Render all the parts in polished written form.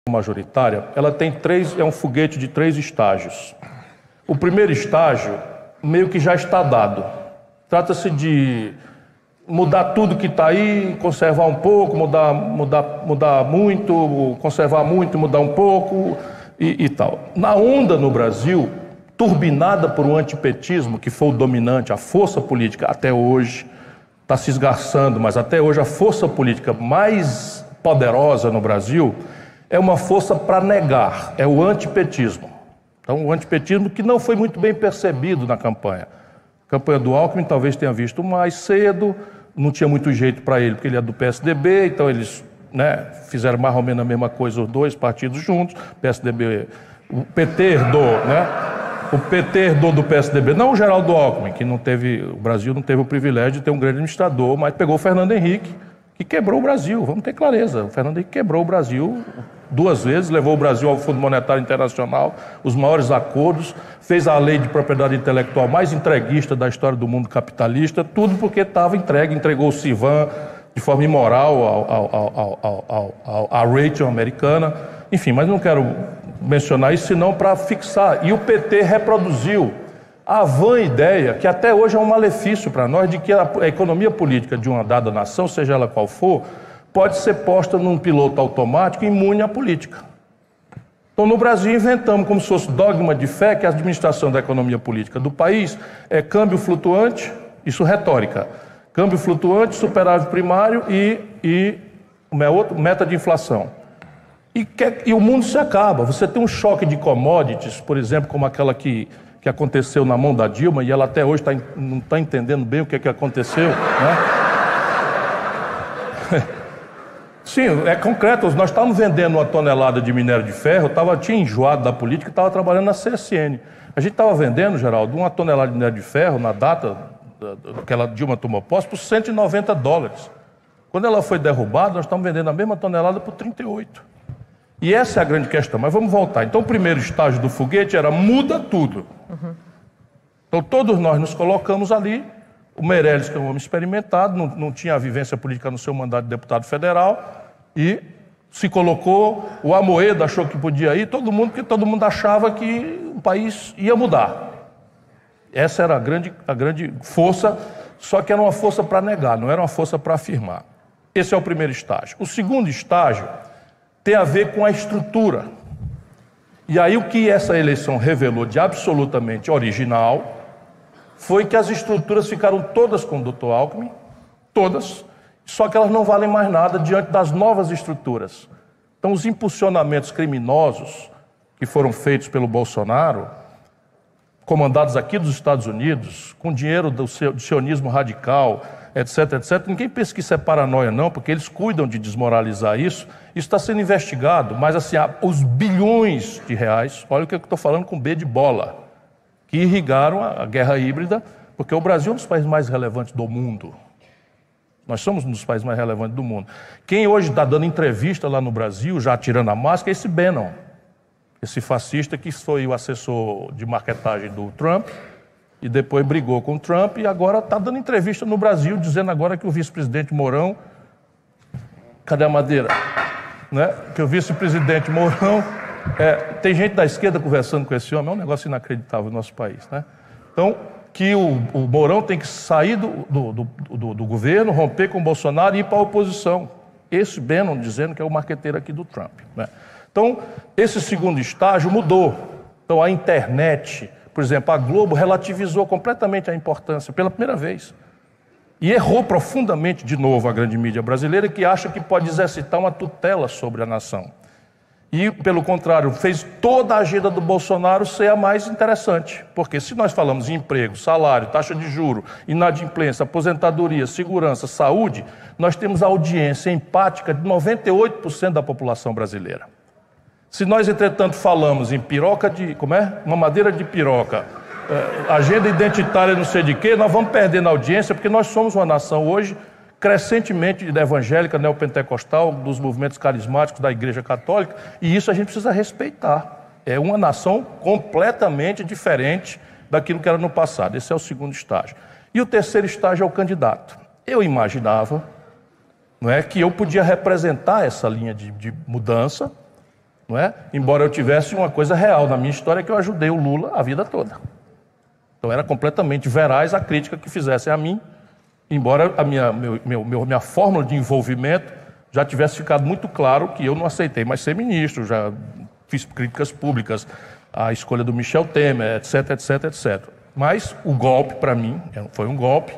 majoritária, ela tem é um foguete de 3 estágios. O primeiro estágio meio que já está dado. Trata-se de mudar tudo que está aí, conservar um pouco, mudar muito, conservar muito, mudar um pouco e tal. Na onda no Brasil, turbinada por um antipetismo que foi o dominante, a força política até hoje, está se esgarçando, mas até hoje a força política mais poderosa no Brasil é uma força para negar, é o antipetismo. Então, o antipetismo que não foi muito bem percebido na campanha. A campanha do Alckmin talvez tenha visto mais cedo, não tinha muito jeito para ele, porque ele é do PSDB, então eles fizeram mais ou menos a mesma coisa, os dois partidos juntos, PSDB, o PT herdou, o PT herdou do PSDB, não o Geraldo Alckmin, que não teve, o Brasil não teve o privilégio de ter um grande administrador, mas pegou o Fernando Henrique, que quebrou o Brasil, vamos ter clareza, o Fernando Henrique quebrou o Brasil 2 vezes, levou o Brasil ao Fundo Monetário Internacional, os maiores acordos, fez a lei de propriedade intelectual mais entreguista da história do mundo capitalista, tudo porque estava entregue, entregou o Civan de forma imoral à Rachel americana, enfim, mas não quero mencionar isso senão para fixar. E o PT reproduziu a vã ideia, que até hoje é um malefício para nós, de que a economia política de uma dada nação, seja ela qual for, pode ser posta num piloto automático imune à política. Então, no Brasil, inventamos como se fosse dogma de fé que a administração da economia política do país é câmbio flutuante, isso retórica, câmbio flutuante, superávit primário e meta de inflação. E o mundo se acaba. Você tem um choque de commodities, por exemplo, como aquela que aconteceu na mão da Dilma, e ela até hoje não está entendendo bem o que aconteceu, Sim, é concreto. Nós estávamos vendendo uma tonelada de minério de ferro, tinha enjoado da política e estava trabalhando na CSN. A gente estava vendendo, Geraldo, uma tonelada de minério de ferro na data que a Dilma tomou posse por $190. Quando ela foi derrubada, nós estamos vendendo a mesma tonelada por 38. E essa é a grande questão. Mas vamos voltar. Então, o primeiro estágio do foguete era muda tudo. Então, todos nós nos colocamos ali. O Meirelles, que é um homem experimentado, não tinha a vivência política no seu mandato de deputado federal, e se colocou. O Amoedo achou que podia ir, porque todo mundo achava que o país ia mudar. Essa era a grande força, só que era uma força para negar, não era uma força para afirmar. Esse é o primeiro estágio. O segundo estágio tem a ver com a estrutura. E aí o que essa eleição revelou de absolutamente original foi que as estruturas ficaram todas com o Dr. Alckmin, todas, só que elas não valem mais nada diante das novas estruturas. Então, os impulsionamentos criminosos que foram feitos pelo Bolsonaro, comandados aqui dos Estados Unidos, com dinheiro do sionismo radical, etc, etc, ninguém pensa que isso é paranoia, não, porque eles cuidam de desmoralizar isso. Isso está sendo investigado, mas assim, os bilhões de reais, olha o que eu estou falando com B de bola, que irrigaram a guerra híbrida, porque o Brasil é um dos países mais relevantes do mundo. Nós somos um dos países mais relevantes do mundo. Quem hoje está dando entrevista lá no Brasil, já tirando a máscara, é esse Bannon, esse fascista que foi o assessor de marketagem do Trump, e depois brigou com o Trump, e agora está dando entrevista no Brasil, dizendo agora que o vice-presidente Mourão... Cadê a madeira? Que o vice-presidente Mourão... tem gente da esquerda conversando com esse homem, é um negócio inacreditável no nosso país, Então, que o Mourão tem que sair do governo, romper com o Bolsonaro e ir para a oposição. Esse Bannon dizendo que é o marqueteiro aqui do Trump, Então, esse segundo estágio mudou. Então, a internet, por exemplo, a Globo relativizou completamente a importância, pela primeira vez. E errou profundamente, de novo, a grande mídia brasileira, que acha que pode exercitar uma tutela sobre a nação. E, pelo contrário, fez toda a agenda do Bolsonaro ser a mais interessante. Porque se nós falamos em emprego, salário, taxa de juros, inadimplência, aposentadoria, segurança, saúde, nós temos a audiência empática de 98% da população brasileira. Se nós, entretanto, falamos em piroca de... Mamadeira de piroca, agenda identitária não sei de quê, nós vamos perdendo a audiência, porque nós somos uma nação hoje crescentemente evangélica, neopentecostal, dos movimentos carismáticos da Igreja Católica, e isso a gente precisa respeitar. É uma nação completamente diferente daquilo que era no passado. Esse é o segundo estágio. E o terceiro estágio é o candidato. Eu imaginava que eu podia representar essa linha de mudança, não é? Embora eu tivesse uma coisa real na minha história, que eu ajudei o Lula a vida toda. Então era completamente veraz a crítica que fizessem a mim, embora a minha fórmula de envolvimento já tivesse ficado muito claro que eu não aceitei mais ser ministro, já fiz críticas públicas à escolha do Michel Temer, etc, etc, etc. Mas o golpe, para mim, foi um golpe,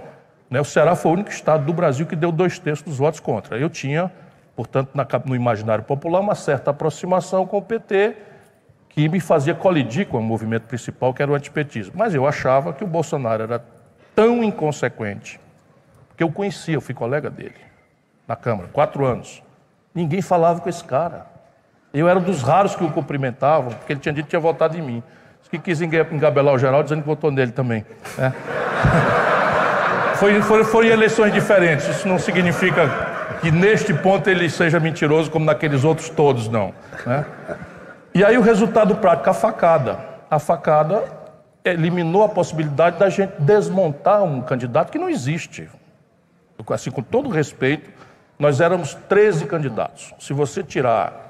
né? O Ceará foi o único estado do Brasil que deu 2/3 dos votos contra. Eu tinha, portanto, no imaginário popular, uma certa aproximação com o PT, que me fazia colidir com o movimento principal, que era o antipetismo. Mas eu achava que o Bolsonaro era tão inconsequente, que eu conhecia, eu fui colega dele, na Câmara, 4 anos. Ninguém falava com esse cara. Eu era um dos raros que o cumprimentavam, porque ele tinha dito que tinha votado em mim. Diz que quis engabelar o Geraldo, dizendo que votou nele também. Né? Foi em eleições diferentes. Isso não significa que neste ponto ele seja mentiroso como naqueles outros todos, não. Né? E aí o resultado prático, a facada. A facada eliminou a possibilidade da gente desmontar um candidato que não existe. Assim, com todo respeito, nós éramos 13 candidatos. Se você tirar,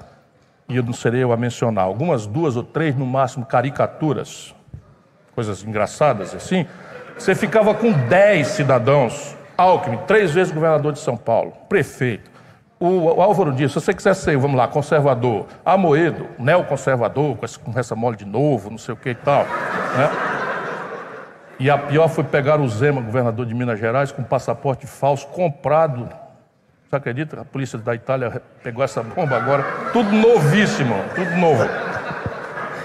e eu não serei eu a mencionar, algumas 2 ou 3, no máximo, caricaturas, coisas engraçadas assim, você ficava com 10 cidadãos. Alckmin, 3 vezes governador de São Paulo, prefeito. O Álvaro Dias, se você quiser ser, vamos lá, conservador. Amoedo, neoconservador, com essa mole de novo, não sei o que e tal. Né? E a pior foi pegar o Zema, governador de Minas Gerais, com passaporte falso, comprado. Você acredita? A polícia da Itália pegou essa bomba agora. Tudo novíssimo, tudo novo.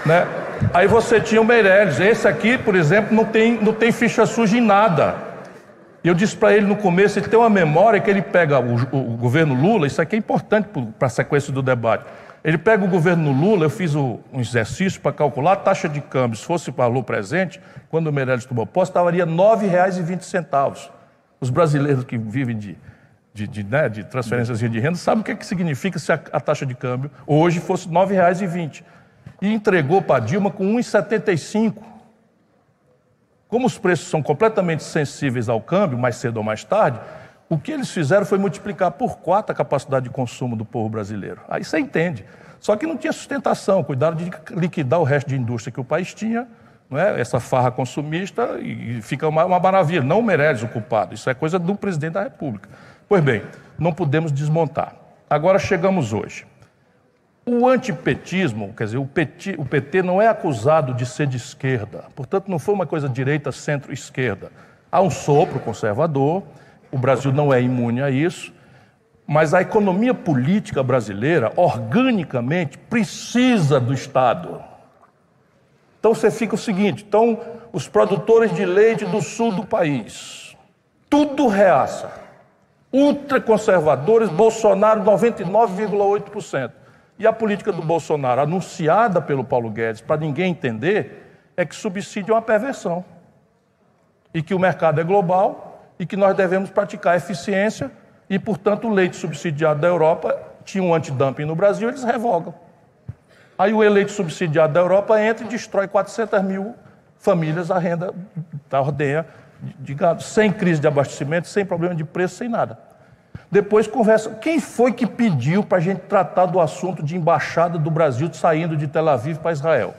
Né? Aí você tinha o Meirelles. Esse aqui, por exemplo, não tem ficha suja em nada. E eu disse para ele no começo, ele tem uma memória que ele pega o governo Lula, isso aqui é importante para a sequência do debate. Ele pega o governo Lula, eu fiz um exercício para calcular a taxa de câmbio, se fosse valor presente, quando o Meirelles tomou posse, estaria R$ 9,20. Os brasileiros que vivem de transferências de renda sabem o que significa se a taxa de câmbio hoje fosse R$ 9,20. E entregou para Dilma com R$ 1,75. Como os preços são completamente sensíveis ao câmbio, mais cedo ou mais tarde, o que eles fizeram foi multiplicar por 4 a capacidade de consumo do povo brasileiro. Aí você entende. Só que não tinha sustentação, cuidaram de liquidar o resto de indústria que o país tinha, não é? Essa farra consumista, e fica uma maravilha. Não o Meirelles o culpado, isso é coisa do presidente da República. Pois bem, não podemos desmontar. Agora chegamos hoje. O antipetismo, quer dizer, o PT não é acusado de ser de esquerda, portanto não foi uma coisa direita, centro-esquerda. Há um sopro conservador, o Brasil não é imune a isso, mas a economia política brasileira, organicamente, precisa do Estado. Então você fica o seguinte, então os produtores de leite do sul do país, tudo reaça, ultraconservadores, Bolsonaro 99,8%. E a política do Bolsonaro, anunciada pelo Paulo Guedes, para ninguém entender, é que subsídio é uma perversão. E que o mercado é global e que nós devemos praticar eficiência e, portanto, o leite subsidiado da Europa tinha um antidumping no Brasil, eles revogam. Aí o leite subsidiado da Europa entra e destrói 400 mil famílias a renda da ordenha de gado, sem crise de abastecimento, sem problema de preço, sem nada. Depois conversa. Quem foi que pediu para a gente tratar do assunto de embaixada do Brasil saindo de Tel Aviv para Israel?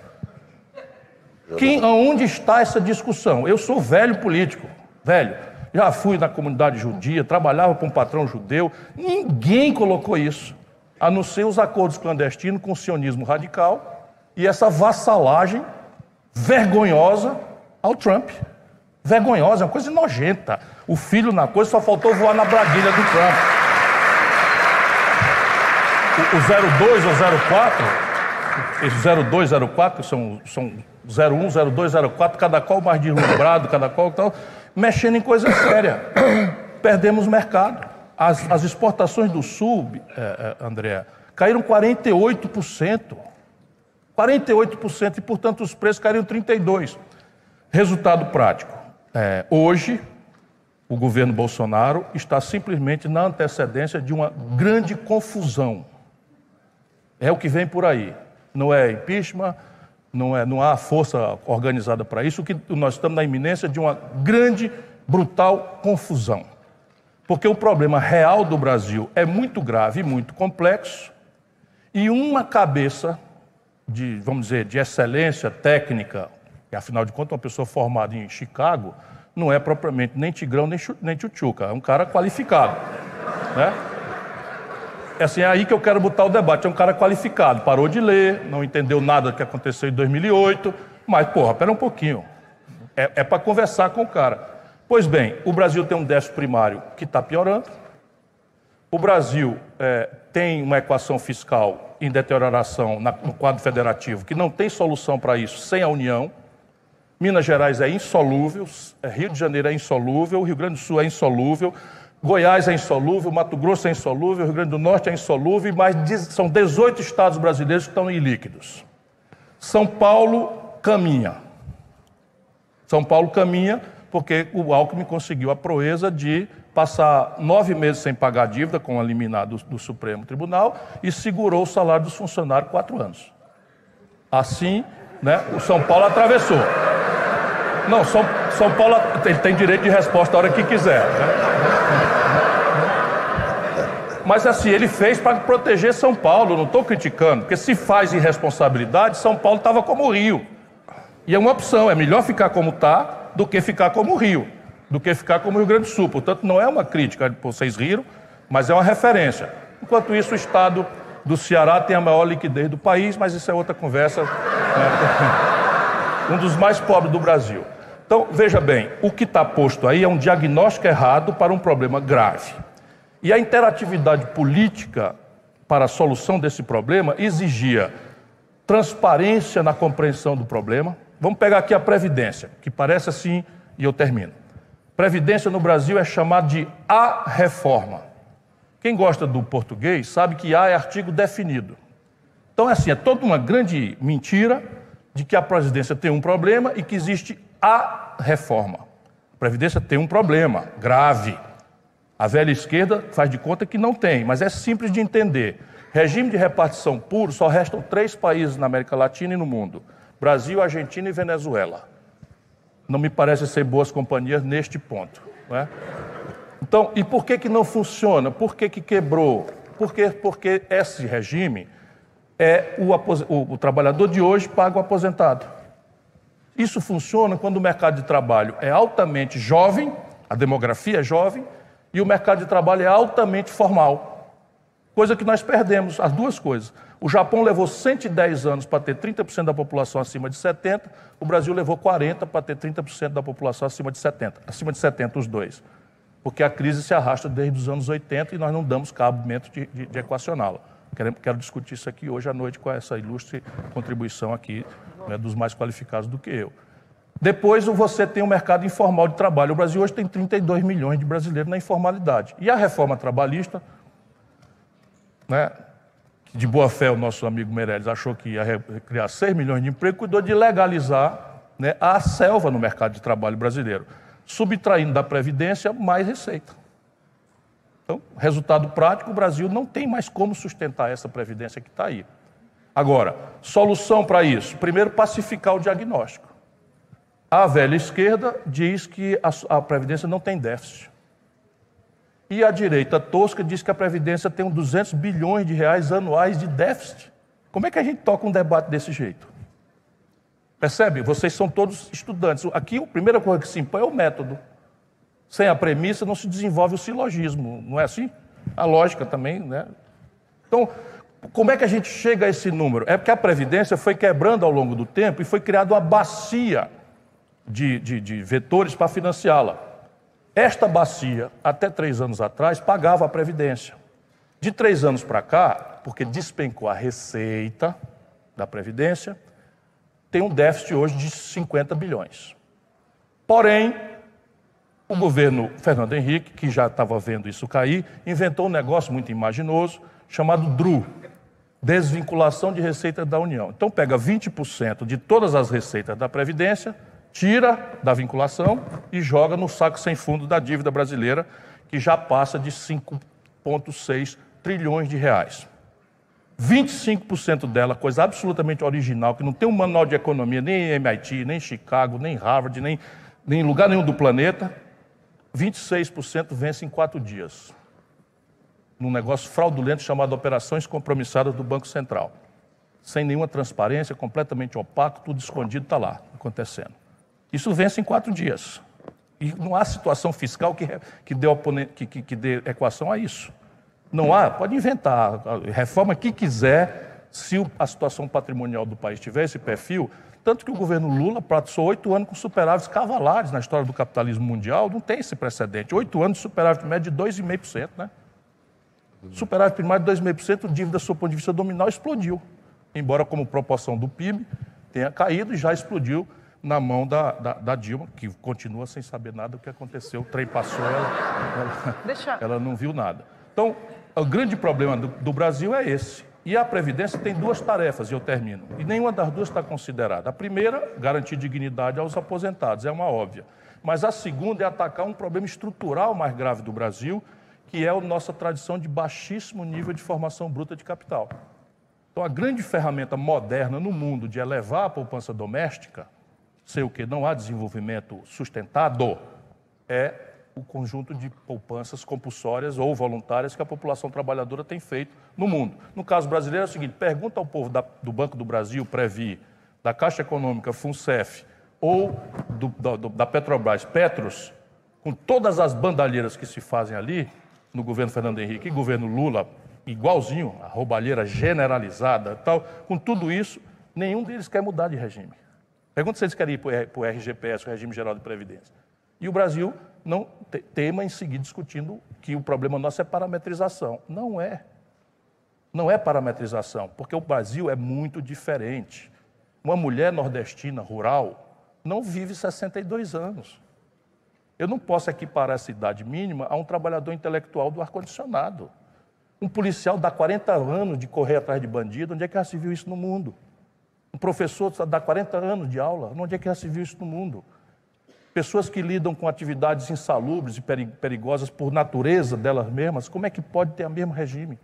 Aonde está essa discussão? Eu sou velho político, velho. Já fui na comunidade judia, trabalhava com um patrão judeu. Ninguém colocou isso, a não ser os acordos clandestinos com o sionismo radical e essa vassalagem vergonhosa ao Trump. Vergonhosa, é uma coisa nojenta. O filho na coisa só faltou voar na braguilha do Trump. O 02 ou 04, esse 02, 04, são 01, 02, 04, cada qual mais deslumbrado, cada qual tal, mexendo em coisa séria. Perdemos mercado. As exportações do Sul, André, caíram 48%. 48%, e, portanto, os preços caíram 32%. Resultado prático. Hoje, o governo Bolsonaro está simplesmente na antecedência de uma grande confusão. É o que vem por aí. Não é impeachment, não há força organizada para isso. Nós estamos na iminência de uma grande, brutal confusão. Porque o problema real do Brasil é muito grave e muito complexo, e uma cabeça vamos dizer, de excelência técnica, e afinal de contas uma pessoa formada em Chicago não é propriamente nem tigrão nem tchutchuca, é um cara qualificado, né? É assim, é aí que eu quero botar o debate, é um cara qualificado, parou de ler, não entendeu nada do que aconteceu em 2008, mas, porra, pera um pouquinho, é para conversar com o cara. Pois bem, o Brasil tem um déficit primário que está piorando, o Brasil tem uma equação fiscal em deterioração no quadro federativo que não tem solução para isso sem a União. Minas Gerais é insolúvel, Rio de Janeiro é insolúvel, Rio Grande do Sul é insolúvel, Goiás é insolúvel, Mato Grosso é insolúvel, Rio Grande do Norte é insolúvel, mas são 18 estados brasileiros que estão ilíquidos. São Paulo caminha. São Paulo caminha porque o Alckmin conseguiu a proeza de passar 9 meses sem pagar a dívida com a liminar do Supremo Tribunal e segurou o salário dos funcionários 4 anos. Assim, né, o São Paulo atravessou. Não, São Paulo ele tem direito de resposta a hora que quiser, né? Mas assim, ele fez para proteger São Paulo, não estou criticando, porque se faz irresponsabilidade, São Paulo estava como o Rio. E é uma opção, é melhor ficar como está do que ficar como o Rio, do que ficar como o Rio Grande do Sul. Portanto, não é uma crítica, vocês riram, mas é uma referência. Enquanto isso, o estado do Ceará tem a maior liquidez do país, mas isso é outra conversa, né? Um dos mais pobres do Brasil. Então, veja bem, o que está posto aí é um diagnóstico errado para um problema grave. E a interatividade política para a solução desse problema exigia transparência na compreensão do problema. Vamos pegar aqui a Previdência, que parece assim, e eu termino. Previdência no Brasil é chamada de a reforma. Quem gosta do português sabe que A é artigo definido. Então é assim, é toda uma grande mentira de que a Previdência tem um problema e que existe a reforma. A Previdência tem um problema grave. A velha esquerda faz de conta que não tem, mas é simples de entender. Regime de repartição puro, só restam 3 países na América Latina e no mundo: Brasil, Argentina e Venezuela. Não me parece ser boas companhias neste ponto, né? Então, e por que não funciona? Por que quebrou? Porque esse regime o trabalhador de hoje paga o aposentado. Isso funciona quando o mercado de trabalho é altamente jovem, a demografia é jovem, e o mercado de trabalho é altamente formal. Coisa que nós perdemos, as duas coisas. O Japão levou 110 anos para ter 30% da população acima de 70, o Brasil levou 40 para ter 30% da população acima de 70. Acima de 70 os dois. Porque a crise se arrasta desde os anos 80 e nós não damos cabimento de equacioná-la. Quero discutir isso aqui hoje à noite com essa ilustre contribuição aqui, né, dos mais qualificados do que eu. Depois você tem o mercado informal de trabalho. O Brasil hoje tem 32 milhões de brasileiros na informalidade. E a reforma trabalhista, né, de boa fé o nosso amigo Meirelles achou que ia criar 6 milhões de empregos, cuidou de legalizar, né, a selva no mercado de trabalho brasileiro, subtraindo da Previdência mais receita. Então, resultado prático, o Brasil não tem mais como sustentar essa Previdência que está aí. Agora, solução para isso? Primeiro, pacificar o diagnóstico. A velha esquerda diz que a Previdência não tem déficit. E a direita tosca diz que a Previdência tem 200 bilhões de reais anuais de déficit. Como é que a gente toca um debate desse jeito? Percebe? Vocês são todos estudantes. Aqui, a primeira coisa que se impõe é o método. Sem a premissa não se desenvolve o silogismo, não é assim? A lógica também, né? Então, como é que a gente chega a esse número? É porque a Previdência foi quebrando ao longo do tempo e foi criada uma bacia de vetores para financiá-la. Esta bacia, até 3 anos atrás, pagava a Previdência. De 3 anos para cá, porque despencou a receita da Previdência, tem um déficit hoje de 50 bilhões. Porém, o governo Fernando Henrique, que já estava vendo isso cair, inventou um negócio muito imaginoso, chamado DRU, Desvinculação de Receita da União. Então pega 20% de todas as receitas da Previdência, tira da vinculação e joga no saco sem fundo da dívida brasileira, que já passa de 5,6 trilhões de reais. 25% dela, coisa absolutamente original, que não tem um manual de economia, nem em MIT, nem em Chicago, nem em Harvard, nem em lugar nenhum do planeta, 26% vence em 4 dias. Num negócio fraudulento chamado Operações Compromissadas do Banco Central. sem nenhuma transparência, completamente opaco, tudo escondido, está lá, acontecendo. Isso vence em 4 dias. E não há situação fiscal que dê equação a isso. Não há, pode inventar, reforma que quiser, se a situação patrimonial do país tiver esse perfil, tanto que o governo Lula passou 8 anos com superávites cavalares na história do capitalismo mundial, não tem esse precedente. 8 anos de superávit médio de 2,5%, né? Superávit primário de 2,5%, dívida, do seu ponto de vista nominal, explodiu. Embora como proporção do PIB tenha caído e já explodiu na mão da Dilma, que continua sem saber nada do que aconteceu. O trem passou, ela não viu nada. Então, o grande problema do Brasil é esse. E a Previdência tem 2 tarefas, e eu termino. E nenhuma das 2 está considerada. A primeira, garantir dignidade aos aposentados, é uma óbvia. Mas a segunda é atacar um problema estrutural mais grave do Brasil, que é a nossa tradição de baixíssimo nível de formação bruta de capital. Então, a grande ferramenta moderna no mundo de elevar a poupança doméstica, sei o que, não há desenvolvimento sustentado, é o conjunto de poupanças compulsórias ou voluntárias que a população trabalhadora tem feito no mundo. No caso brasileiro é o seguinte, pergunta ao povo do Banco do Brasil, Previ, da Caixa Econômica, Funcef, ou da Petrobras, Petros, com todas as bandalheiras que se fazem ali, no governo Fernando Henrique e governo Lula, igualzinho, a roubalheira generalizada e tal, com tudo isso, nenhum deles quer mudar de regime. Pergunta se eles querem ir para o RGPS, o Regime Geral de Previdência. E o Brasil não teima em seguir discutindo que o problema nosso é parametrização. Não é. Não é parametrização, porque o Brasil é muito diferente. Uma mulher nordestina rural não vive 62 anos. Eu não posso equiparar essa idade mínima a um trabalhador intelectual do ar-condicionado. Um policial dá 40 anos de correr atrás de bandido, onde é que já se viu isso no mundo? Um professor dá 40 anos de aula, onde é que já se viu isso no mundo? Pessoas que lidam com atividades insalubres e perigosas por natureza delas mesmas, como é que pode ter o mesmo regime?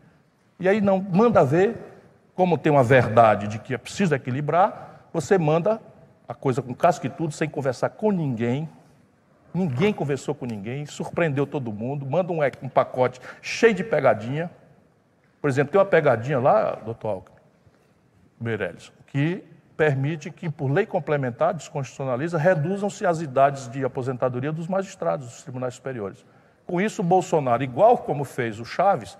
E aí não manda ver, como tem uma verdade de que é preciso equilibrar, você manda a coisa com casca e tudo, sem conversar com ninguém. Ninguém conversou com ninguém, surpreendeu todo mundo, manda um pacote cheio de pegadinha. Por exemplo, tem uma pegadinha lá, doutor Alckmin, Meirelles, que permite que, por lei complementar, desconstitucionaliza, reduzam-se as idades de aposentadoria dos magistrados dos tribunais superiores. Com isso, o Bolsonaro, igual como fez o Chaves,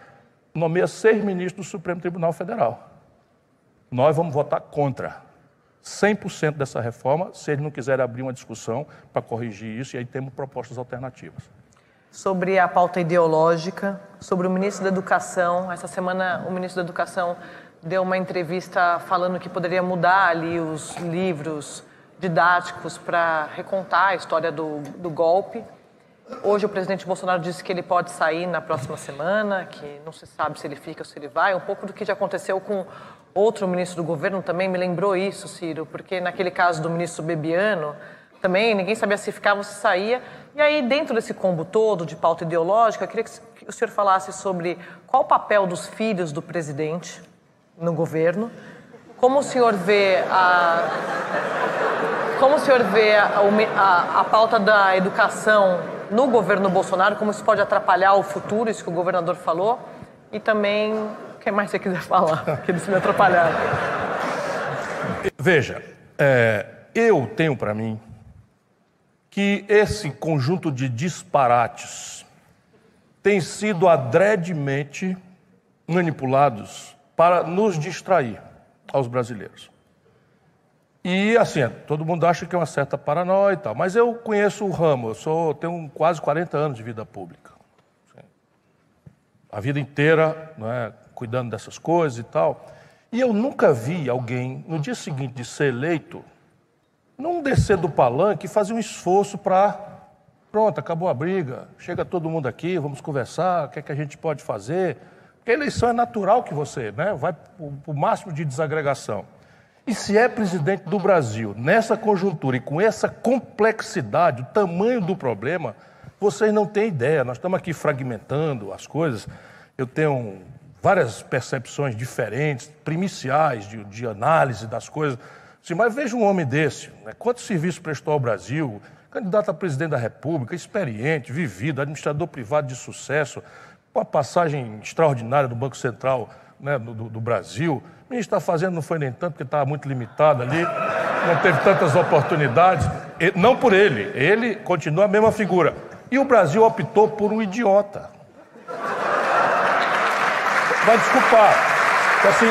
nomeia 6 ministros do Supremo Tribunal Federal. Nós vamos votar contra 100% dessa reforma, se eles não quiserem abrir uma discussão para corrigir isso, e aí temos propostas alternativas. Sobre a pauta ideológica, sobre o ministro da Educação, essa semana o ministro da Educação deu uma entrevista falando que poderia mudar ali os livros didáticos para recontar a história do golpe. Hoje o presidente Bolsonaro disse que ele pode sair na próxima semana, que não se sabe se ele fica ou se ele vai. Um pouco do que já aconteceu com outro ministro do governo também me lembrou isso, Ciro, porque naquele caso do ministro Bebiano, também ninguém sabia se ficava ou se saía. E aí, dentro desse combo todo de pauta ideológica, eu queria que o senhor falasse sobre qual o papel dos filhos do presidente no governo, como o senhor vê a pauta da educação no governo Bolsonaro, como isso pode atrapalhar o futuro, isso que o governador falou, e também, o que mais você quiser falar, que eles me atrapalharam. Veja, eu tenho para mim que esse conjunto de disparates tem sido adredemente manipulados para nos distrair aos brasileiros. E assim, todo mundo acha que é uma certa paranoia e tal, mas eu conheço o ramo, tenho quase 40 anos de vida pública. A vida inteira, não é, cuidando dessas coisas e tal. E eu nunca vi alguém, no dia seguinte de ser eleito, não descer do palanque e fazer um esforço para, pronto, acabou a briga, chega todo mundo aqui, vamos conversar, o que é que a gente pode fazer? Porque a eleição é natural que você, né, vai para o máximo de desagregação. E se é presidente do Brasil, nessa conjuntura e com essa complexidade, o tamanho do problema, vocês não têm ideia. Nós estamos aqui fragmentando as coisas. Eu tenho várias percepções diferentes, primiciais de análise das coisas. Sim, mas veja um homem desse, né? Quanto serviço prestou ao Brasil, candidato a presidente da República, experiente, vivido, administrador privado de sucesso, com a passagem extraordinária do Banco Central né, do Brasil. O ministro está fazendo, não foi nem tanto, porque estava muito limitado ali, não teve tantas oportunidades. Não por ele continua a mesma figura. E o Brasil optou por um idiota. Vai desculpar. Assim,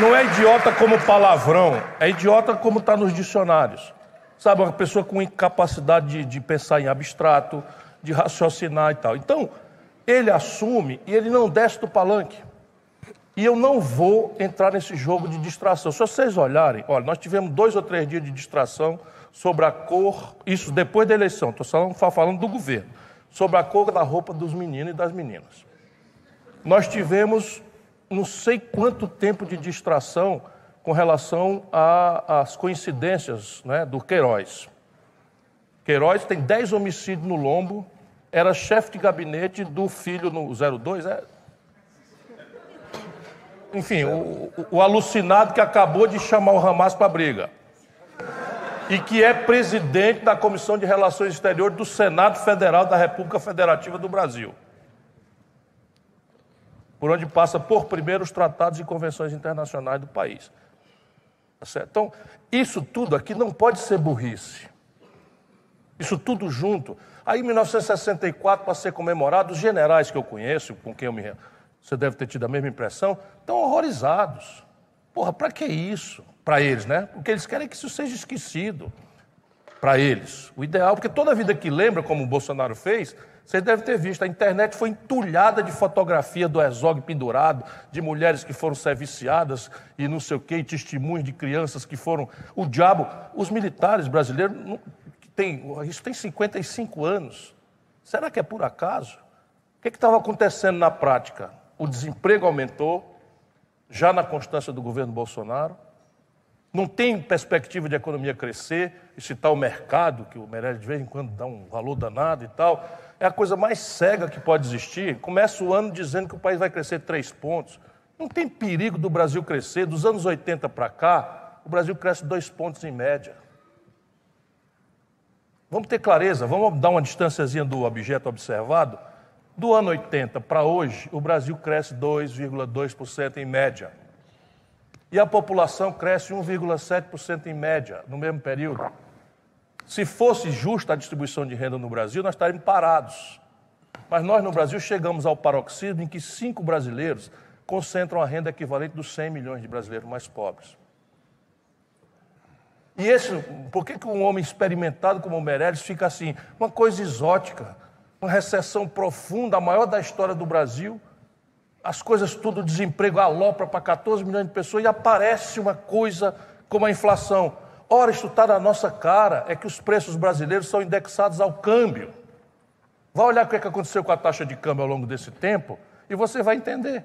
não é idiota como palavrão, é idiota como está nos dicionários. Sabe, uma pessoa com incapacidade de pensar em abstrato, de raciocinar e tal. Então, ele assume e ele não desce do palanque. E eu não vou entrar nesse jogo de distração. Se vocês olharem, olha, nós tivemos 2 ou 3 dias de distração sobre a cor, isso depois da eleição, estou falando do governo, sobre a cor da roupa dos meninos e das meninas. Nós tivemos não sei quanto tempo de distração com relação às coincidências, né, do Queiroz. Queiroz tem 10 homicídios no lombo, era chefe de gabinete do filho no 02, Enfim, o alucinado que acabou de chamar o Hamas para a briga. E que é presidente da Comissão de Relações Exteriores do Senado Federal da República Federativa do Brasil. Por onde passa por primeiro os tratados e convenções internacionais do país. Tá certo? Então, isso tudo aqui não pode ser burrice. Isso tudo junto. Aí, em 1964, para ser comemorado, os generais que eu conheço, com quem você deve ter tido a mesma impressão, estão horrorizados. Porra, para que isso? Para eles, né? Porque eles querem que isso seja esquecido. Para eles. O ideal, porque toda vida que lembra, como o Bolsonaro fez, vocês devem ter visto, a internet foi entulhada de fotografia do Herzog pendurado, de mulheres que foram serviciadas e não sei o quê, e testemunhos de crianças que foram... O diabo, os militares brasileiros, isso tem 55 anos. Será que é por acaso? O que estava acontecendo na prática? O desemprego aumentou, já na constância do governo Bolsonaro. Não tem perspectiva de a economia crescer, esse tal mercado, que o Meirelles de vez em quando dá um valor danado e tal, é a coisa mais cega que pode existir. Começa o ano dizendo que o país vai crescer 3 pontos. Não tem perigo do Brasil crescer. Dos anos 80 para cá, o Brasil cresce 2 pontos em média. Vamos ter clareza, vamos dar uma distânciazinha do objeto observado. Do ano 80 para hoje, o Brasil cresce 2,2% em média. E a população cresce 1,7% em média, no mesmo período. Se fosse justa a distribuição de renda no Brasil, nós estaríamos parados. Mas nós, no Brasil, chegamos ao paroxismo em que 5 brasileiros concentram a renda equivalente dos 100 milhões de brasileiros mais pobres. E por que um homem experimentado como o Meirelles fica assim? Uma coisa exótica, uma recessão profunda, a maior da história do Brasil, as coisas tudo, desemprego alopra para 14 milhões de pessoas e aparece uma coisa como a inflação. Ora, isso está na nossa cara, é que os preços brasileiros são indexados ao câmbio. Vai olhar o que aconteceu com a taxa de câmbio ao longo desse tempo e você vai entender.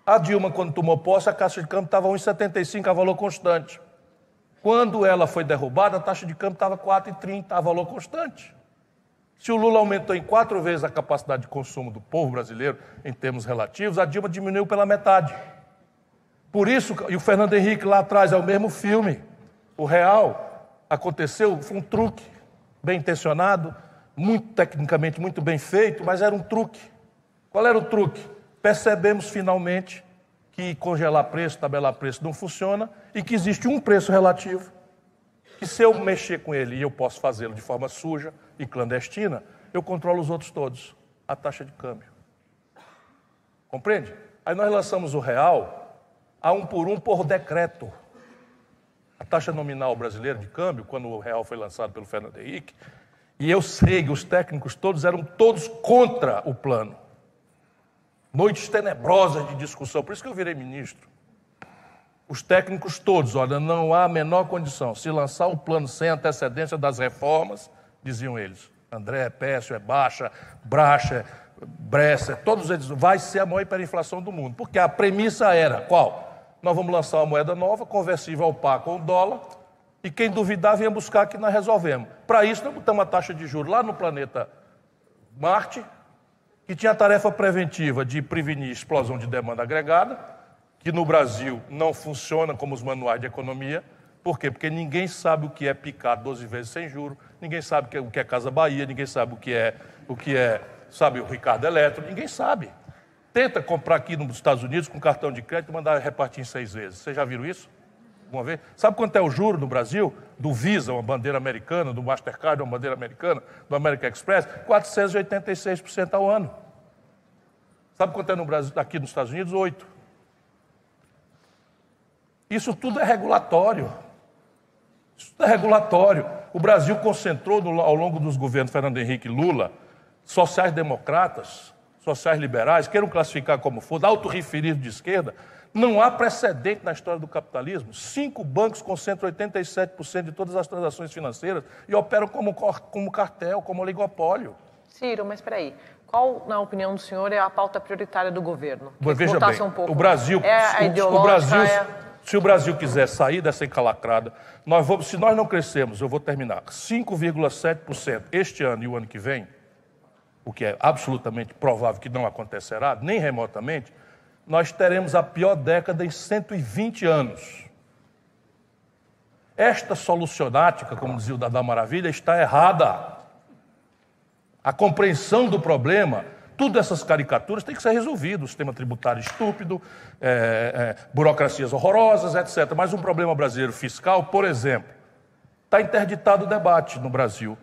A Dilma, quando tomou posse, a taxa de câmbio estava 1,75 a valor constante. Quando ela foi derrubada, a taxa de câmbio estava 4,30 a valor constante. Se o Lula aumentou em 4 vezes a capacidade de consumo do povo brasileiro, em termos relativos, a Dilma diminuiu pela metade. Por isso, e o Fernando Henrique lá atrás é o mesmo filme. O real aconteceu, foi um truque bem intencionado, tecnicamente muito bem feito, mas era um truque. Qual era o truque? Percebemos finalmente que congelar preço, tabelar preço não funciona e que existe um preço relativo, que se eu mexer com ele e eu posso fazê-lo de forma suja e clandestina, eu controlo os outros todos, a taxa de câmbio. Compreende? Aí nós lançamos o real a 1 por 1 por decreto. A taxa nominal brasileira de câmbio, quando o real foi lançado pelo Fernando Henrique, e eu sei que os técnicos todos eram todos contra o plano. Noites tenebrosas de discussão, por isso que eu virei ministro. Os técnicos todos, olha, não há a menor condição. Se lançar o plano sem antecedência das reformas, diziam eles, André, Pécio, Baixa, Bracha, Bresser, todos eles, vai ser a maior hiperinflação do mundo. Porque a premissa era, qual? Nós vamos lançar uma moeda nova, conversível ao par com o dólar, e quem duvidar venha buscar que nós resolvemos. Para isso, nós botamos uma taxa de juros lá no planeta Marte, que tinha a tarefa preventiva de prevenir explosão de demanda agregada, que no Brasil não funciona como os manuais de economia. Por quê? Porque ninguém sabe o que é picar 12 vezes sem juros, ninguém sabe o que é Casa Bahia, ninguém sabe o que é, sabe, o Ricardo Eletro, ninguém sabe. Tenta comprar aqui nos Estados Unidos com cartão de crédito e mandar repartir em 6 vezes. Vocês já viram isso? Alguma vez? Sabe quanto é o juro no Brasil? Do Visa, uma bandeira americana, do Mastercard, uma bandeira americana, do American Express? 486% ao ano. Sabe quanto é no Brasil, aqui nos Estados Unidos? 8%. Isso tudo é regulatório. Isso tudo é regulatório. O Brasil concentrou ao longo dos governos Fernando Henrique e Lula, sociais-democratas, sociais-liberais, queiram classificar como for, autorreferido de esquerda, não há precedente na história do capitalismo. 5 bancos concentram 87% de todas as transações financeiras e operam como cartel, como oligopólio. Ciro, mas espera aí. Qual, na opinião do senhor, é a pauta prioritária do governo? Veja bem, o Brasil, se o Brasil quiser sair dessa encalacrada, se nós não crescermos, eu vou terminar, 5,7% este ano e o ano que vem, o que é absolutamente provável que não acontecerá, nem remotamente, nós teremos a pior década em 120 anos. Esta solucionática, como dizia o Dada Maravilha, está errada. A compreensão do problema, tudo essas caricaturas tem que ser resolvido. O sistema tributário estúpido, burocracias horrorosas, etc. Mas um problema brasileiro fiscal, por exemplo, está interditado o debate no Brasil.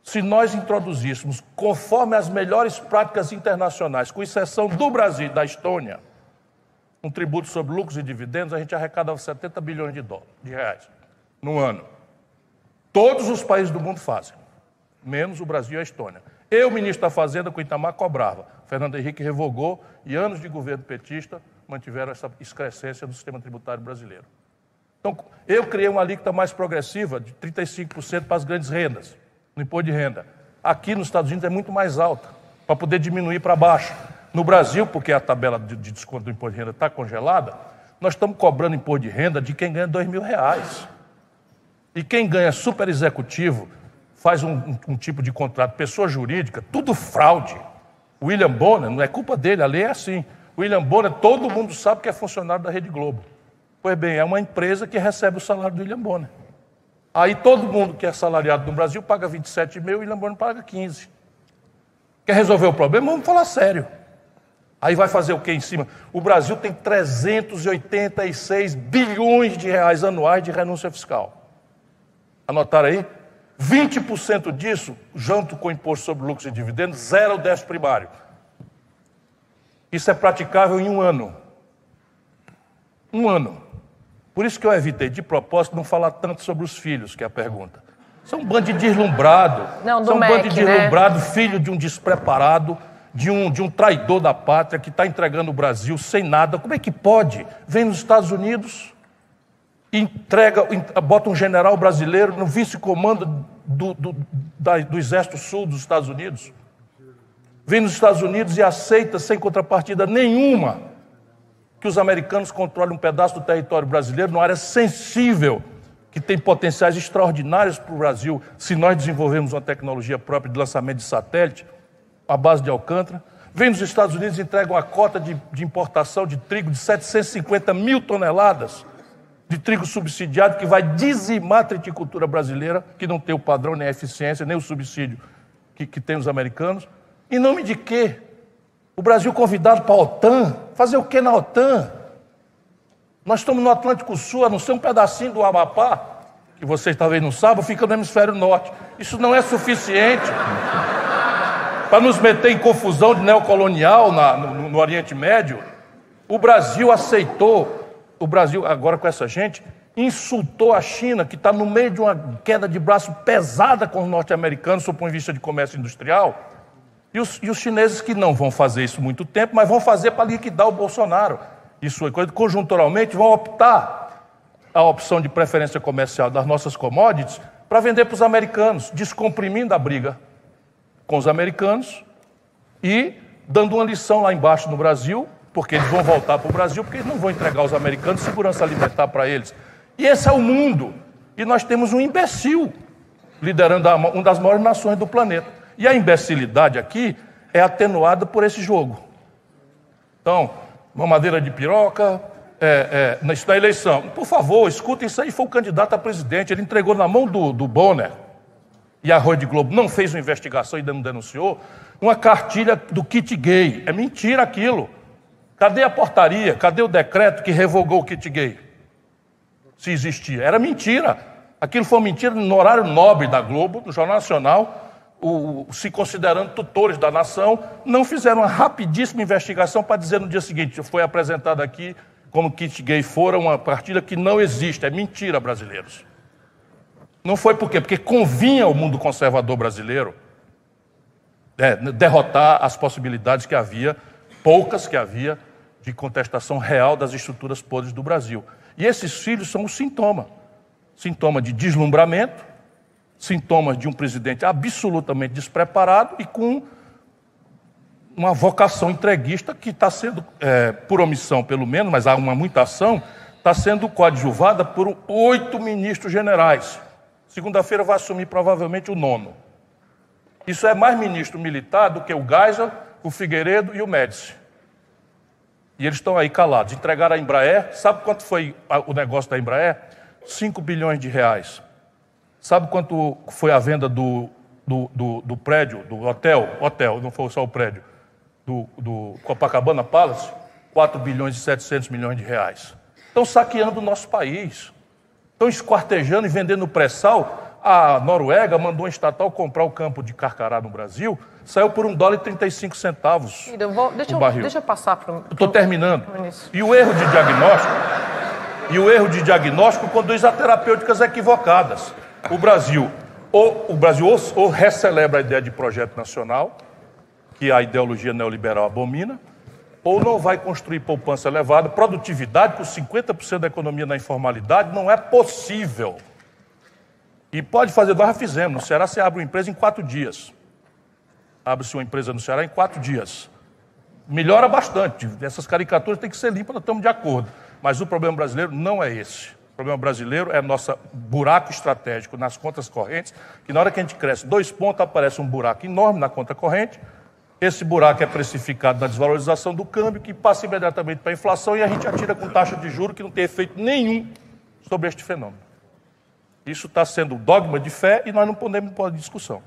Se nós introduzíssemos, conforme as melhores práticas internacionais, com exceção do Brasil e da Estônia, um tributo sobre lucros e dividendos, a gente arrecadava 70 bilhões de reais no ano. Todos os países do mundo fazem, menos o Brasil e a Estônia. Eu, ministro da Fazenda, com Itamar, cobrava. Fernando Henrique revogou e anos de governo petista mantiveram essa excrescência do sistema tributário brasileiro. Então, eu criei uma alíquota mais progressiva de 35% para as grandes rendas, no imposto de renda. Aqui nos Estados Unidos é muito mais alta, para poder diminuir para baixo. No Brasil, porque a tabela de desconto do imposto de renda está congelada, nós estamos cobrando imposto de renda de quem ganha R$2.000. E quem ganha super executivo, faz um tipo de contrato, pessoa jurídica, tudo fraude. O William Bonner, não é culpa dele, a lei é assim. O William Bonner, todo mundo sabe que é funcionário da Rede Globo. Pois bem, é uma empresa que recebe o salário do William Bonner. Aí todo mundo que é assalariado no Brasil paga 27,5 e o William Bonner paga 15. Quer resolver o problema? Vamos falar sério. Aí vai fazer o que em cima? O Brasil tem 386 bilhões de reais anuais de renúncia fiscal. Anotaram aí? 20% disso, junto com o imposto sobre lucros e dividendos, zera o déficit primário. Isso é praticável em um ano. Um ano. Por isso que eu evitei, de propósito, não falar tanto sobre os filhos, que é a pergunta. São um bando de deslumbrado. São um bando de deslumbrado, filho de um despreparado, de um traidor da pátria, que está entregando o Brasil sem nada. Como é que pode? Vem nos Estados Unidos, bota um general brasileiro no vice-comando do Exército Sul dos Estados Unidos. Vem nos Estados Unidos e aceita, sem contrapartida nenhuma, que os americanos controlem um pedaço do território brasileiro, numa área sensível, que tem potenciais extraordinários para o Brasil, se nós desenvolvermos uma tecnologia própria de lançamento de satélite, à base de Alcântara. Vem nos Estados Unidos e entrega uma cota de importação de trigo de 750 mil toneladas, de trigo subsidiado, que vai dizimar a triticultura brasileira, que não tem o padrão, nem a eficiência, nem o subsídio que tem os americanos. Em nome de quê? O Brasil convidado para a OTAN. Fazer o quê na OTAN? Nós estamos no Atlântico Sul, a não ser um pedacinho do Amapá, que vocês talvez não saibam, fica no hemisfério norte. Isso não é suficiente para nos meter em confusão de neocolonial no Oriente Médio. O Brasil aceitou, o Brasil, agora com essa gente, insultou a China, que está no meio de uma queda de braço pesada com os norte-americanos, sob o ponto de vista de comércio industrial. E os chineses, que não vão fazer isso muito tempo, mas vão fazer para liquidar o Bolsonaro. Isso é coisa, conjunturalmente, vão optar a opção de preferência comercial das nossas commodities para vender para os americanos, descomprimindo a briga com os americanos e dando uma lição lá embaixo no Brasil, porque eles vão voltar para o Brasil, porque eles não vão entregar aos americanos segurança alimentar para eles. E esse é o mundo. E nós temos um imbecil liderando uma das maiores nações do planeta. E a imbecilidade aqui é atenuada por esse jogo. Então, mamadeira de piroca, isso da eleição. Por favor, escutem isso aí, foi o candidato a presidente, ele entregou na mão do Bonner, e a Rede Globo não fez uma investigação e ainda não denunciou. uma cartilha do kit gay. É mentira aquilo. Cadê a portaria? Cadê o decreto que revogou o kit gay? Se existia. Era mentira. Aquilo foi mentira no horário nobre da Globo, no Jornal Nacional, se considerando tutores da nação, não fizeram uma rapidíssima investigação para dizer no dia seguinte, foi apresentado aqui como kit gay fora uma cartilha que não existe. É mentira, brasileiros. Não foi por quê? Porque convinha ao mundo conservador brasileiro derrotar as possibilidades que havia, poucas que havia, de contestação real das estruturas podres do Brasil. E esses filhos são um sintoma. Sintoma de deslumbramento, sintomas de um presidente absolutamente despreparado e com uma vocação entreguista que está sendo, por omissão pelo menos, mas há muita ação, está sendo coadjuvada por 8 ministros generais. Segunda-feira vai assumir provavelmente o 9º. Isso é mais ministro militar do que o Geisel, o Figueiredo e o Médici. E eles estão aí calados. Entregaram a Embraer. Sabe quanto foi o negócio da Embraer? 5 bilhões de reais. Sabe quanto foi a venda do prédio, do hotel, não foi só o prédio, do Copacabana Palace? 4 bilhões e 700 milhões de reais. Estão saqueando o nosso país. Estão esquartejando e vendendo pré-sal. A Noruega mandou um estatal comprar o campo de Carcará no Brasil, saiu por $1,35 o barril. Deixa eu passar para o... Estou terminando. E o erro de diagnóstico conduz a terapêuticas equivocadas. O Brasil ou recelebra a ideia de projeto nacional, que a ideologia neoliberal abomina, ou não vai construir poupança elevada, produtividade, com 50% da economia na informalidade, não é possível. E pode fazer, nós já fizemos. No Ceará você abre uma empresa em 4 dias. Abre-se uma empresa no Ceará em 4 dias. Melhora bastante. Essas caricaturas têm que ser limpas, nós estamos de acordo. Mas o problema brasileiro não é esse. O problema brasileiro é nosso buraco estratégico nas contas correntes, que na hora que a gente cresce 2 pontos, aparece um buraco enorme na conta corrente. Esse buraco é precificado na desvalorização do câmbio, que passa imediatamente para a inflação, e a gente atira com taxa de juros que não tem efeito nenhum sobre este fenômeno. Isso está sendo dogma de fé e nós não podemos pôr discussão.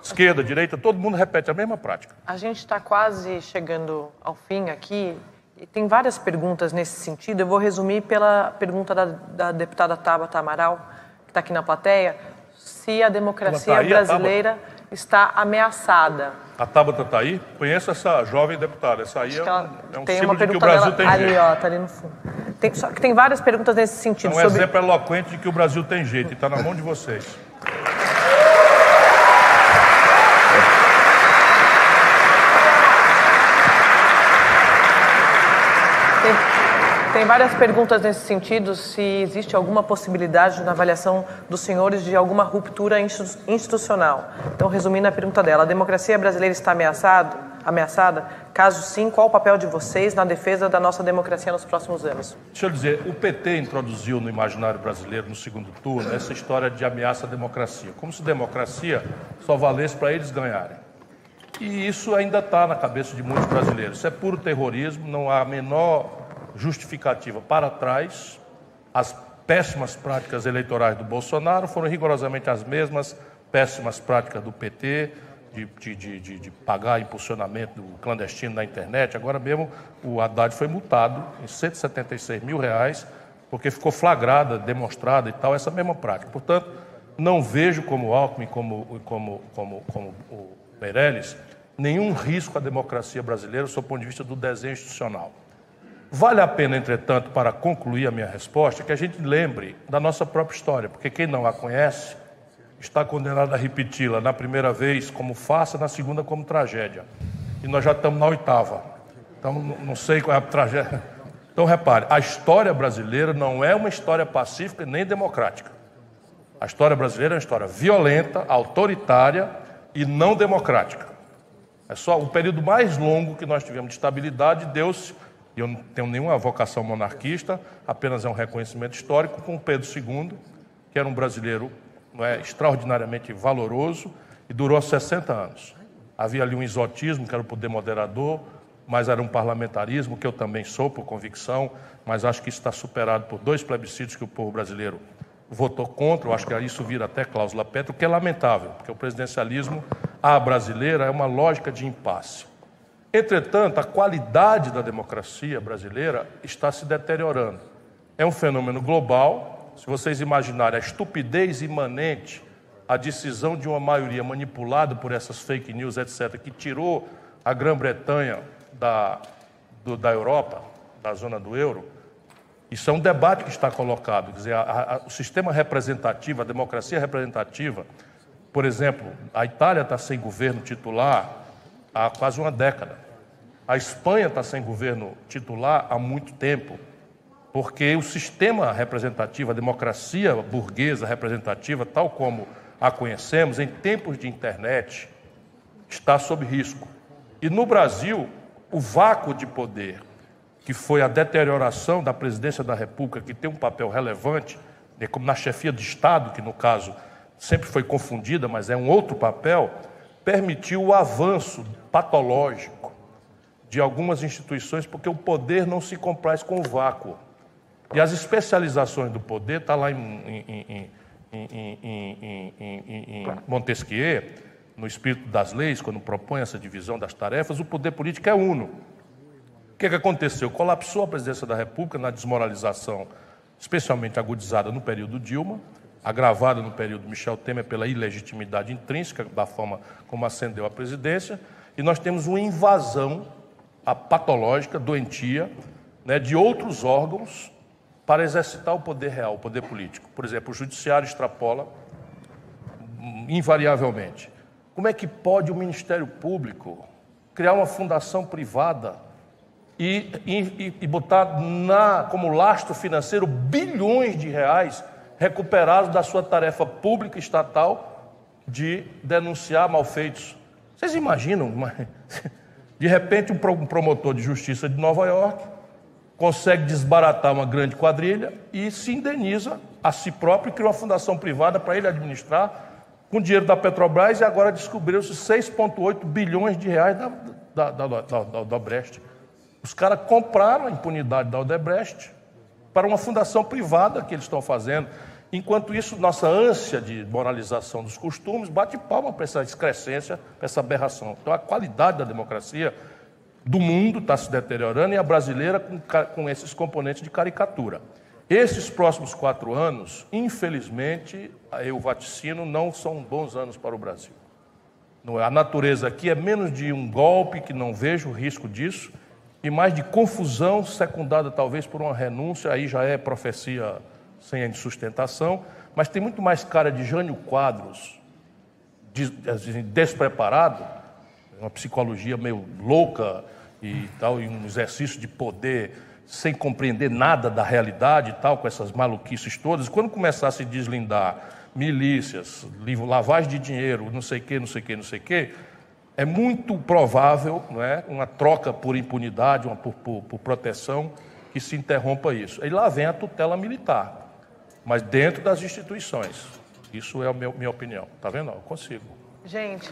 Esquerda, direita, todo mundo repete a mesma prática. A gente está quase chegando ao fim aqui e tem várias perguntas nesse sentido. Eu vou resumir pela pergunta da deputada Tabata Amaral, que está aqui na plateia, se a democracia brasileira está ameaçada. A Tabata está aí? Conheço essa jovem deputada. Essa aí é um símbolo de que o dela, Brasil tem jeito. Ali, ó, está ali no fundo. Só que tem várias perguntas nesse sentido. É um exemplo eloquente de que o Brasil tem jeito e está na mão de vocês. Tem várias perguntas nesse sentido, se existe alguma possibilidade na avaliação dos senhores de alguma ruptura institucional. Então, resumindo a pergunta dela, a democracia brasileira está ameaçada? Caso sim, qual o papel de vocês na defesa da nossa democracia nos próximos anos? Deixa eu dizer, o PT introduziu no imaginário brasileiro, no segundo turno, essa história de ameaça à democracia. Como se democracia só valesse para eles ganharem. E isso ainda está na cabeça de muitos brasileiros. Isso é puro terrorismo, não há a menor justificativa para trás. As péssimas práticas eleitorais do Bolsonaro foram rigorosamente as mesmas péssimas práticas do PT, de pagar impulsionamento clandestino na internet. Agora mesmo o Haddad foi multado em R$176 mil, porque ficou flagrada, demonstrada e tal, essa mesma prática. Portanto, não vejo como o Alckmin, como o Meirelles, nenhum risco à democracia brasileira sob o ponto de vista do desenho institucional. Vale a pena, entretanto, para concluir a minha resposta, que a gente lembre da nossa própria história, porque quem não a conhece está condenado a repeti-la na primeira vez como farsa, na segunda como tragédia. E nós já estamos na 8ª. Então, não sei qual é a tragédia. Então, repare, a história brasileira não é uma história pacífica nem democrática. A história brasileira é uma história violenta, autoritária e não democrática. É só o período mais longo que nós tivemos de estabilidade deu-se. Eu não tenho nenhuma vocação monarquista, apenas é um reconhecimento histórico, com Pedro II, que era um brasileiro extraordinariamente valoroso e durou 60 anos. Havia ali um exotismo, que era o poder moderador, mas era um parlamentarismo, que eu também sou por convicção, mas acho que isso está superado por 2 plebiscitos que o povo brasileiro votou contra. Eu acho que isso vira até cláusula pétrea, o que é lamentável, porque o presidencialismo à brasileira é uma lógica de impasse. Entretanto, a qualidade da democracia brasileira está se deteriorando. É um fenômeno global. Se vocês imaginarem a estupidez imanente, a decisão de uma maioria manipulada por essas fake news, etc., que tirou a Grã-Bretanha da Europa, da zona do euro, isso é um debate que está colocado. Quer dizer, o sistema representativo, a democracia representativa, por exemplo, a Itália está sem governo titular há quase uma década. A Espanha está sem governo titular há muito tempo, porque o sistema representativo, a democracia burguesa representativa, tal como a conhecemos, em tempos de internet, está sob risco. E no Brasil, o vácuo de poder, que foi a deterioração da presidência da República, que tem um papel relevante, como na chefia de Estado, que no caso sempre foi confundida, mas é um outro papel, permitiu o avanço patológico de algumas instituições, porque o poder não se compraz com o vácuo. E as especializações do poder, está lá em Montesquieu, no espírito das leis, quando propõe essa divisão das tarefas, o poder político é uno. O que aconteceu? Colapsou a presidência da República na desmoralização, especialmente agudizada no período Dilma, agravada no período Michel Temer pela ilegitimidade intrínseca da forma como ascendeu a presidência, e nós temos uma invasão patológica, doentia, né, de outros órgãos para exercitar o poder real, o poder político. Por exemplo, o judiciário extrapola invariavelmente. Como é que pode o Ministério Público criar uma fundação privada e botar como lastro financeiro bilhões de reais recuperados da sua tarefa pública estatal de denunciar malfeitos? Vocês imaginam? De repente, um promotor de justiça de Nova York consegue desbaratar uma grande quadrilha e se indeniza a si próprio e cria uma fundação privada para ele administrar com dinheiro da Petrobras, e agora descobriu-se 6,8 bilhões de reais da Odebrecht. Os caras compraram a impunidade da Odebrecht para uma fundação privada que eles estão fazendo. Enquanto isso, nossa ânsia de moralização dos costumes bate palma para essa excrescência, para essa aberração. Então, a qualidade da democracia do mundo está se deteriorando, e a brasileira com esses componentes de caricatura. Esses próximos 4 anos, infelizmente, eu vaticino, não são bons anos para o Brasil. A natureza aqui é menos de um golpe, que não vejo o risco disso, e mais de confusão, secundada talvez por uma renúncia, aí já é profecia sem sustentação, mas tem muito mais cara de Jânio Quadros, despreparado, uma psicologia meio louca e tal, e um exercício de poder sem compreender nada da realidade e tal, com essas maluquices todas. Quando começar a se deslindar milícias, lavagem de dinheiro, não sei o quê, é muito provável, não é, uma troca por impunidade, por proteção, que se interrompa isso. E lá vem a tutela militar, mas dentro das instituições. Isso é a minha opinião. Está vendo? Eu consigo. Gente,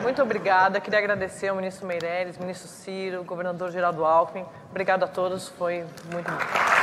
muito obrigada. Queria agradecer ao ministro Meirelles, ministro Ciro, governador Geraldo Alckmin. Obrigado a todos, foi muito bom.